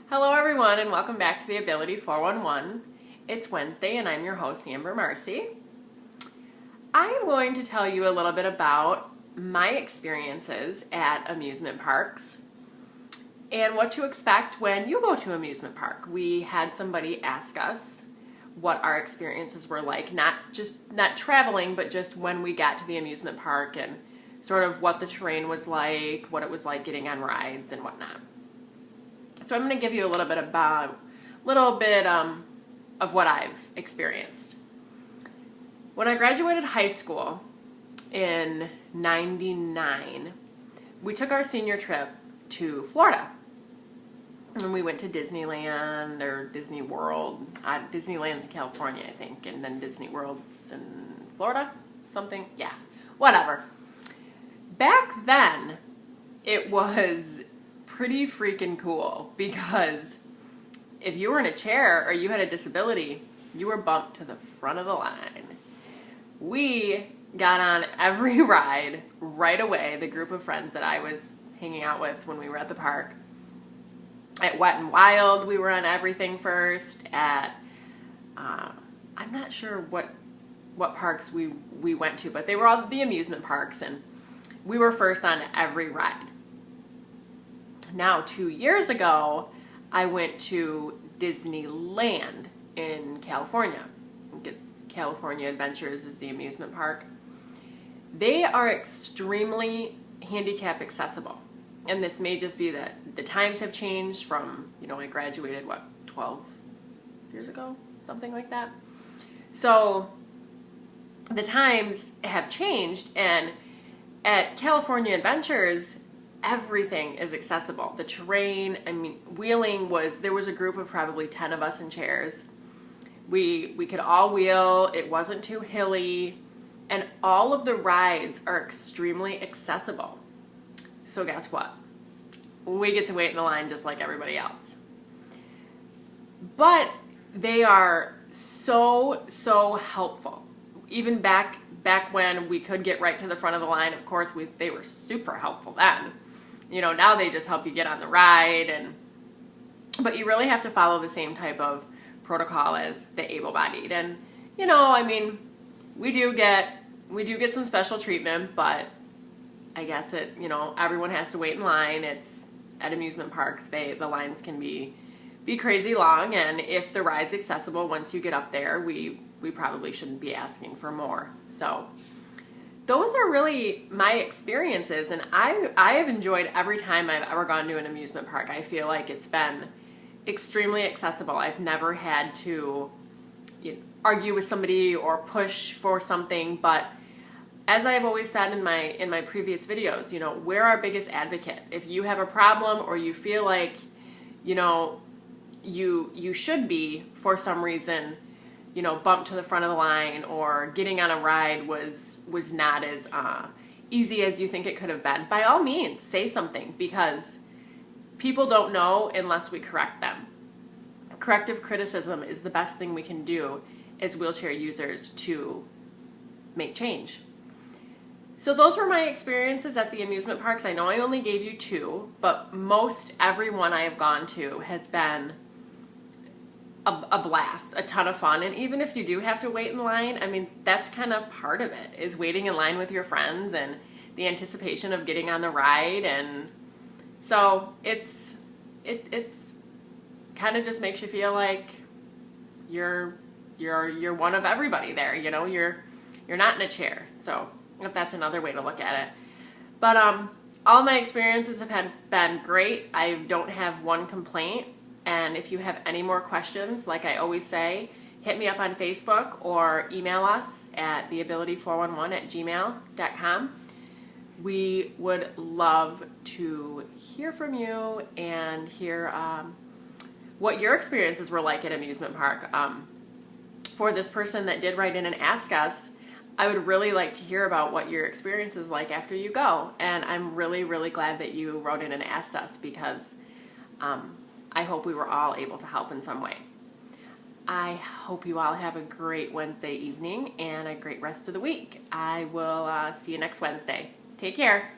Hello everyone and welcome back to the Ability 411. It's Wednesday and I'm your host Amber Marcy. I am going to tell you a little bit about my experiences at amusement parks and what to expect when you go to amusement park. We had somebody ask us what our experiences were like, not traveling, but just when we got to the amusement park and sort of what the terrain was like, what it was like getting on rides and whatnot. So I'm going to give you a little bit of what I've experienced. When I graduated high school in '99, we took our senior trip to Florida. And we went to Disneyland or Disney World. Disneyland's in California, I think, and then Disney World's in Florida, something. Yeah, whatever. Back then, it was pretty freaking cool because if you were in a chair or you had a disability, you were bumped to the front of the line. We got on every ride right away, the group of friends that I was hanging out with when we were at the park. At Wet and Wild, we were on everything first. At, I'm not sure what parks we went to, but they were all the amusement parks, and we were first on every ride. Now, 2 years ago, I went to Disneyland in California. California Adventures is the amusement park. They are extremely handicap accessible. And this may just be that the times have changed from, I graduated, 12 years ago? Something like that. So the times have changed, and at California Adventures, everything is accessible. The terrain, wheeling there was a group of probably 10 of us in chairs. We could all wheel, it wasn't too hilly, and all of the rides are extremely accessible. So guess what? We get to wait in the line just like everybody else. But they are so helpful. Even back when we could get right to the front of the line, of course, they were super helpful then. Now they just help you get on the ride, but you really have to follow the same type of protocol as the able-bodied. And, we do get some special treatment, but I guess everyone has to wait in line. It's at amusement parks, the lines can be crazy long, and if the ride's accessible once you get up there, we probably shouldn't be asking for more. So those are really my experiences, and I have enjoyed every time I've ever gone to an amusement park. I feel like it's been extremely accessible. I've never had to argue with somebody or push for something, but as I've always said in my previous videos, we're our biggest advocate. If you have a problem or you feel like, you should be, for some reason, bumped to the front of the line, or getting on a ride was not as easy as you think it could have been, by all means, say something, because people don't know unless we correct them. Corrective criticism is the best thing we can do as wheelchair users to make change. So those were my experiences at the amusement parks. I know I only gave you 2, but most every one I have gone to has been a blast, a ton of fun. And even if you do have to wait in line, that's kind of part of it, is waiting in line with your friends and the anticipation of getting on the ride. And so it's kind of just makes you feel like you're one of everybody there. You're not in a chair. So if that's another way to look at it. But all my experiences have been great. I don't have one complaint. And if you have any more questions, like I always say, hit me up on Facebook or email us at theability411@gmail.com. We would love to hear from you and hear what your experiences were like at amusement park. For this person that did write in and ask us, I would really like to hear about what your experience is like after you go. And I'm really, really glad that you wrote in and asked us, because I hope we were all able to help in some way. I hope you all have a great Wednesday evening and a great rest of the week. I will see you next Wednesday. Take care.